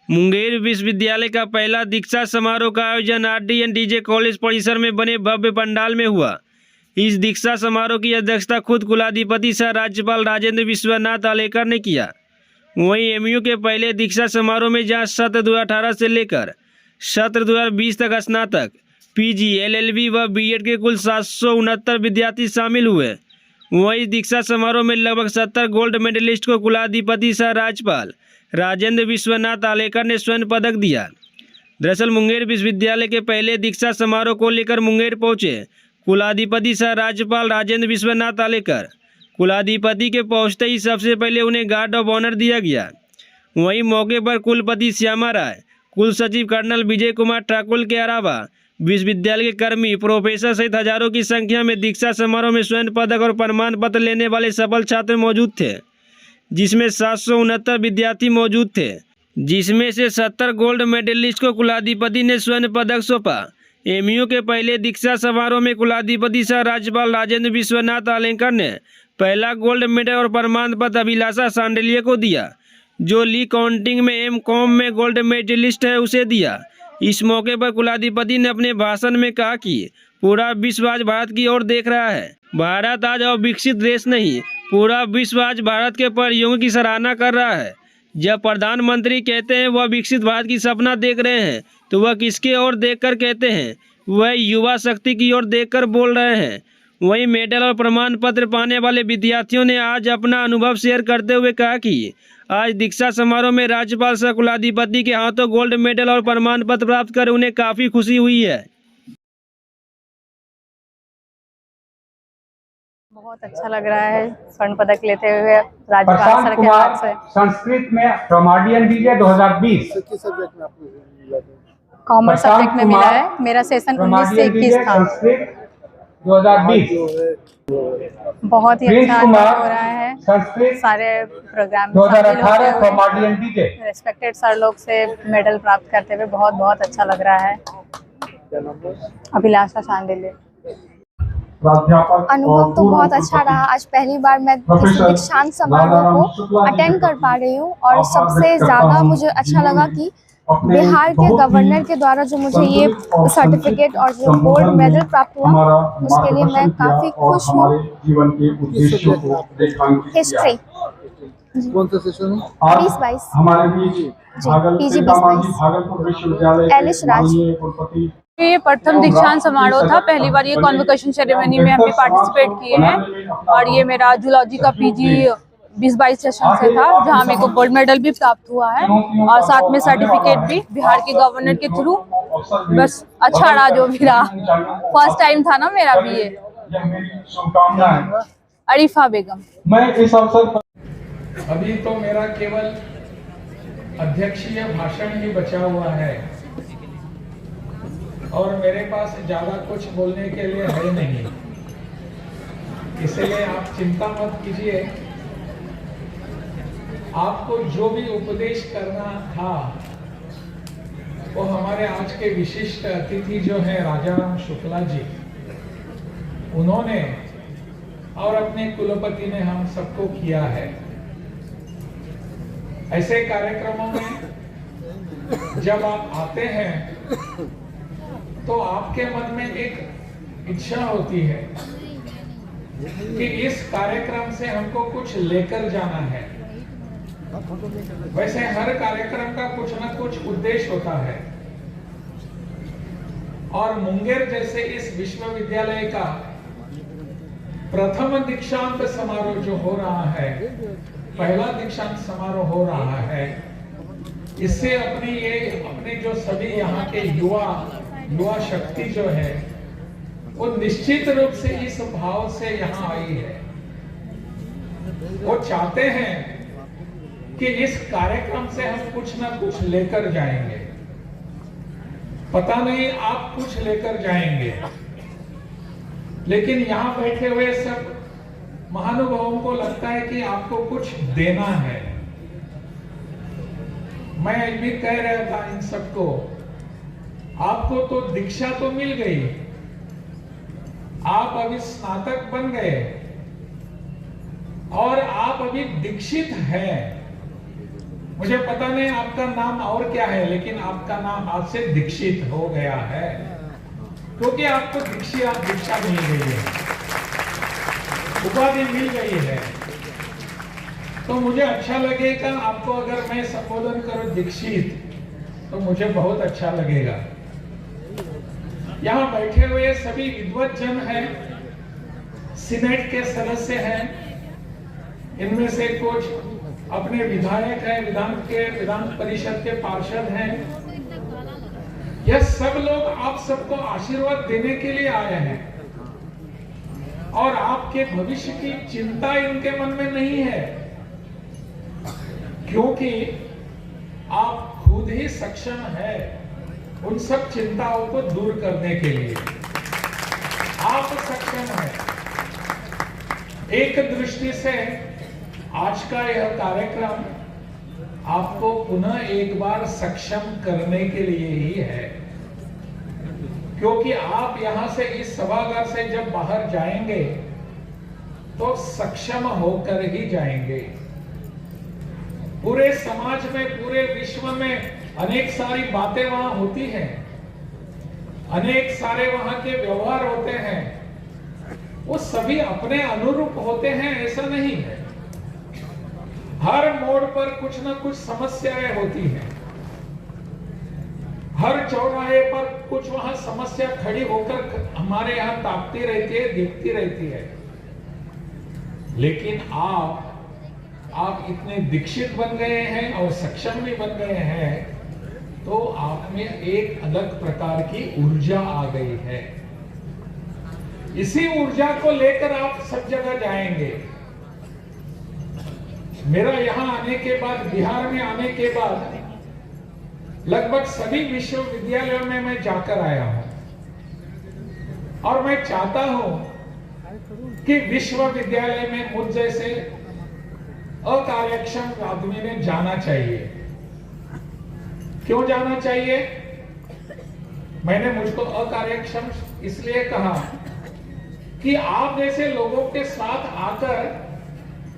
मुंगेर विश्वविद्यालय का पहला दीक्षा समारोह का आयोजन RDNDJ कॉलेज परिसर में बने भव्य पंडाल में हुआ। इस दीक्षा समारोह की अध्यक्षता खुद कुलाधिपति सह राज्यपाल राजेंद्र विश्वनाथ आलेकर ने किया। वहीं MU के पहले दीक्षा समारोह में जहां सत्र 2018 से लेकर सत्र 2020 तक स्नातक, PG, LLB व B.Ed के कुल 769 विद्यार्थी शामिल हुए, वहीं दीक्षा समारोह में लगभग 70 गोल्ड मेडलिस्ट को कुलाधिपति सह राज्यपाल राजेंद्र विश्वनाथ आलेकर ने स्वर्ण पदक दिया। दरअसल मुंगेर विश्वविद्यालय के पहले दीक्षा समारोह को लेकर मुंगेर पहुंचे कुलाधिपति सह राज्यपाल राजेंद्र विश्वनाथ आलेकर। कुलाधिपति के पहुंचते ही सबसे पहले उन्हें गार्ड ऑफ ऑनर दिया गया। वहीं मौके पर कुलपति श्यामा राय, कुल सचिव कर्नल विजय कुमार ठाकुर के अलावा विश्वविद्यालय के कर्मी, प्रोफेसर सहित हजारों की संख्या में दीक्षा समारोह में स्वर्ण पदक और प्रमाण पत्र लेने वाले सफल छात्र मौजूद थे, जिसमें 769 विद्यार्थी मौजूद थे, जिसमें से 70 गोल्ड मेडलिस्ट को कुलाधिपति ने स्वर्ण पदक सौंपा। MU के पहले दीक्षा समारोह में कुलाधिपति सह राज्यपाल राजेंद्र विश्वनाथ आलेकर ने पहला गोल्ड मेडल और प्रमाण पत्र अभिलाषा सांडेलिया को दिया, जो ली काउंटिंग में M.Com में गोल्ड मेडलिस्ट है, उसे दिया। इस मौके पर कुलाधिपति ने अपने भाषण में कहा कि पूरा विश्व आज भारत की ओर देख रहा है। भारत आज अविकसित देश नहीं, पूरा विश्व आज भारत के प्रयोगों की सराहना कर रहा है। जब प्रधानमंत्री कहते हैं वह विकसित भारत की सपना देख रहे हैं, तो वह किसके ओर देखकर कहते हैं? वह युवा शक्ति की ओर देखकर बोल रहे हैं। वहीं मेडल और प्रमाण पत्र पाने वाले विद्यार्थियों ने आज अपना अनुभव शेयर करते हुए कहा कि आज दीक्षा समारोह में राज्यपाल सह कुलाधिपति के हाथों गोल्ड मेडल और प्रमाण पत्र प्राप्त कर उन्हें काफी खुशी हुई है। बहुत अच्छा लग रहा है स्वर्ण पदक लेते हुए राज्यपाल सर के हाथ से। संस्कृत में फ्रॉम RDNDJ 2020 किस सब्जेक्ट में आपने मिला? कॉमर्स सब्जेक्ट में मिला है। मेरा सेशन 19 से 21 था। 2020 बहुत ही अच्छा अनुभव हो रहा है। सारे program 2018 from RDNDJ respected sir लोग से मेडल प्राप्त करते हुए बहुत अच्छा लग रहा है। अभिलाषा सांडेलिया। अनुभव तो बहुत अच्छा रहा। आज पहली बार मैं इस दीक्षांत समारोह को अटेंड कर पा रही हूँ और सबसे ज़्यादा मुझे अच्छा लगा कि बिहार के गवर्नर के द्वारा जो मुझे ये सर्टिफिकेट और जो गोल्ड मेडल प्राप्त हुआ, उसके लिए मैं काफ़ी खुश हूँ। हिस्ट्री कौन सा सेशन है? 2022 PG 2022 एलिश राज। ये प्रथम दीक्षांत समारोह था। पहली बार ये कॉन्वोकेशन सेरेमनी में हमने पार्टिसिपेट किए हैं और ये मेरा जूलॉजी का PG 2022 सेशन से था, जहाँ मेरे को गोल्ड मेडल भी प्राप्त हुआ है और साथ में सर्टिफिकेट भी बिहार के गवर्नर के थ्रू। बस अच्छा रहा जो भी रहा। फर्स्ट टाइम था ना मेरा भी ये। अरीफा बेगम। मैं इस अवसर पर अभी तो मेरा केवल अध्यक्षीय भाषण ही बचा हुआ है और मेरे पास ज्यादा कुछ बोलने के लिए है नहीं, इसलिए आप चिंता मत कीजिए। आपको जो भी उपदेश करना था वो हमारे आज के विशिष्ट अतिथि जो है राजाराम शुक्ला जी, उन्होंने और अपने कुलपति ने हम सबको किया है। ऐसे कार्यक्रमों में जब आप आते हैं तो आपके मन में एक इच्छा होती है कि इस कार्यक्रम से हमको कुछ लेकर जाना है। वैसे हर कार्यक्रम का कुछ ना कुछ उद्देश्य होता है और मुंगेर जैसे इस विश्वविद्यालय का प्रथम दीक्षांत समारोह जो हो रहा है, पहला दीक्षांत समारोह हो रहा है, इससे अपने जो सभी यहाँ के युवा शक्ति जो है वो निश्चित रूप से इस भाव से यहाँ आई है। वो चाहते हैं कि इस कार्यक्रम से हम कुछ ना कुछ लेकर जाएंगे। पता नहीं आप कुछ लेकर जाएंगे, लेकिन यहाँ बैठे हुए सब महानुभावों को लगता है कि आपको कुछ देना है। मैं भी कह रहा था इन सबको, आपको तो दीक्षा तो मिल गई, आप अभी स्नातक बन गए और आप अभी दीक्षित हैं। मुझे पता नहीं आपका नाम और क्या है, लेकिन आपका नाम आज से दीक्षित हो गया है, क्योंकि आपको दीक्षा मिल गई है, उपाधि मिल गई है। तो मुझे अच्छा लगेगा आपको अगर मैं संबोधन करूं दीक्षित, तो मुझे बहुत अच्छा लगेगा। यहाँ बैठे हुए सभी विद्वत जन हैं, सीनेट के सदस्य हैं, इनमें से कुछ अपने विधायक हैं, विधान परिषद के पार्षद हैं। यह सब लोग आप सबको आशीर्वाद देने के लिए आए हैं और आपके भविष्य की चिंता इनके मन में नहीं है, क्योंकि आप खुद ही सक्षम है उन सब चिंताओं को दूर करने के लिए। आप सक्षम है। एक दृष्टि से आज का यह कार्यक्रम आपको पुनः एक बार सक्षम करने के लिए ही है, क्योंकि आप यहां से इस सभागार से जब बाहर जाएंगे तो सक्षम होकर ही जाएंगे। पूरे समाज में, पूरे विश्व में अनेक सारी बातें वहां होती हैं, अनेक सारे वहां के व्यवहार होते हैं, वो सभी अपने अनुरूप होते हैं ऐसा नहीं है। हर मोड़ पर कुछ ना कुछ समस्याएं होती हैं, हर चौराहे पर कुछ वहां समस्या खड़ी होकर हमारे यहां ताकती रहती है, दिखती रहती है। लेकिन आप इतने दीक्षित बन गए हैं और सक्षम भी बन गए हैं, तो आप में एक अलग प्रकार की ऊर्जा आ गई है। इसी ऊर्जा को लेकर आप सब जगह जाएंगे। मेरा यहां आने के बाद, बिहार में आने के बाद लगभग सभी विश्वविद्यालयों में मैं जाकर आया हूं, और मैं चाहता हूं कि विश्वविद्यालय में मुझ जैसे अकार्यक्षम आदमी ने जाना चाहिए। क्यों जाना चाहिए? मैंने मुझको अकार्यक्षम इसलिए कहा कि आप जैसे लोगों के साथ आकर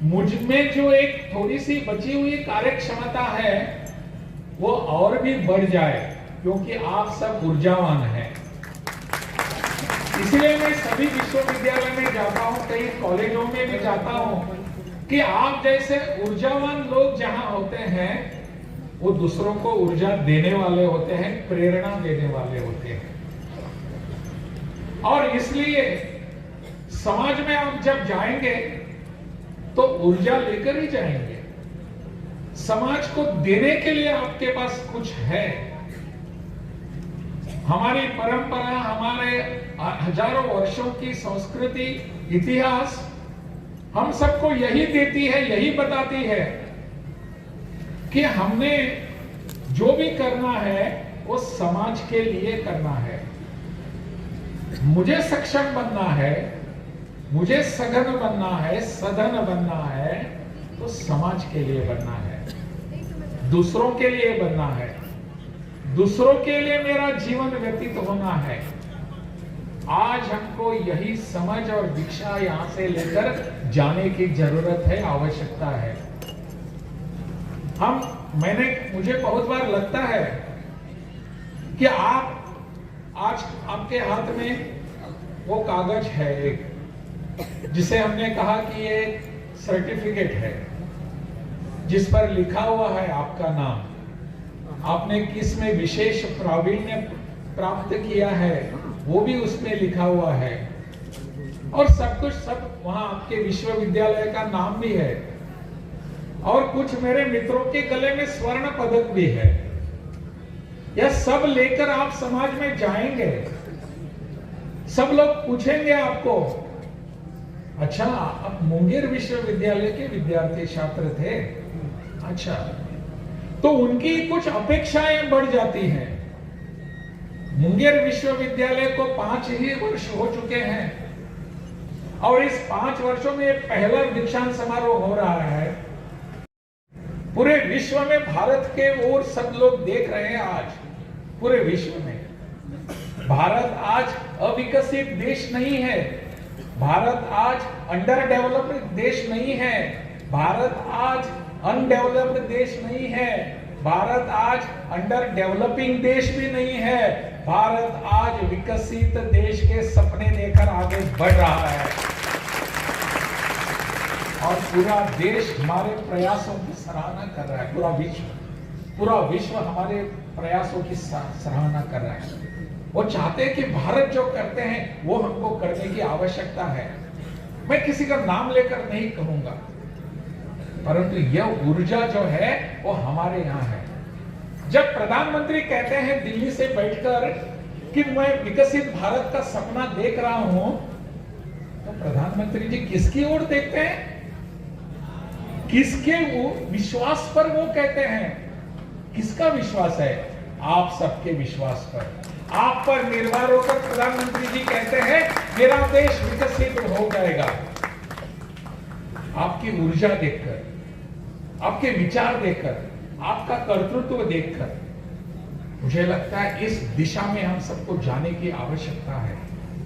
मुझ में जो एक थोड़ी सी बची हुई कार्यक्षमता है वो और भी बढ़ जाए, क्योंकि आप सब ऊर्जावान हैं। इसलिए मैं सभी विश्वविद्यालय में जाता हूं, कई कॉलेजों में भी जाता हूं, कि आप जैसे ऊर्जावान लोग जहां होते हैं वो दूसरों को ऊर्जा देने वाले होते हैं, प्रेरणा देने वाले होते हैं। और इसलिए समाज में आप जब जाएंगे तो ऊर्जा लेकर ही जाएंगे। समाज को देने के लिए आपके पास कुछ है। हमारी परंपरा, हमारे हजारों वर्षों की संस्कृति, इतिहास हम सबको यही देती है, यही बताती है कि हमने जो भी करना है वो समाज के लिए करना है। मुझे सक्षम बनना है, मुझे सघन बनना है, सधन बनना है, तो समाज के लिए बनना है, दूसरों के लिए बनना है, दूसरों के लिए मेरा जीवन व्यतीत होना है। आज हमको यही समझ और दीक्षा यहां से लेकर जाने की जरूरत है, आवश्यकता है। मुझे बहुत बार लगता है कि आज आपके हाथ में वो कागज है एक, जिसे हमने कहा कि ये सर्टिफिकेट है, जिस पर लिखा हुआ है आपका नाम, आपने किस में विशेष प्रावीण्य प्राप्त किया है वो भी उसमें लिखा हुआ है, और सब कुछ वहां आपके विश्वविद्यालय का नाम भी है, और कुछ मेरे मित्रों के गले में स्वर्ण पदक भी है। यह सब लेकर आप समाज में जाएंगे, सब लोग पूछेंगे आपको, अच्छा आप मुंगेर विश्वविद्यालय के विद्यार्थी छात्र थे, अच्छा, तो उनकी कुछ अपेक्षाएं बढ़ जाती हैं। मुंगेर विश्वविद्यालय को 5 ही वर्ष हो चुके हैं, और इस 5 वर्षों में पहला दीक्षांत समारोह हो रहा है। पूरे विश्व में भारत के ओर सब लोग देख रहे हैं। आज पूरे विश्व में भारत आज अविकसित देश नहीं है, भारत आज अंडर डेवलप्ड देश नहीं है, भारत आज अनडेवलप्ड देश नहीं है। भारत आज अंडर डेवलपिंग देश भी नहीं है। भारत आज विकसित देश के सपने लेकर आगे बढ़ रहा है और पूरा देश हमारे प्रयासों की सराहना कर रहा है। पूरा विश्व हमारे प्रयासों की सराहना कर रहा है। वो चाहते हैं कि भारत जो करते हैं वो हमको करने की आवश्यकता है। मैं किसी का नाम लेकर नहीं कहूंगा, परंतु यह ऊर्जा जो है वो हमारे यहाँ है। जब प्रधानमंत्री कहते हैं दिल्ली से बैठकर कि मैं विकसित भारत का सपना देख रहा हूं, तो प्रधानमंत्री जी किसकी ओर देखते हैं? किसके विश्वास पर वो कहते हैं? किसका विश्वास है? आप सबके विश्वास पर, आप पर निर्भर होकर प्रधानमंत्री जी कहते हैं मेरा देश विकसित हो जाएगा। आपकी ऊर्जा देखकर, आपके विचार देखकर, आपका कर्तृत्व देखकर मुझे लगता है इस दिशा में हम सबको जाने की आवश्यकता है।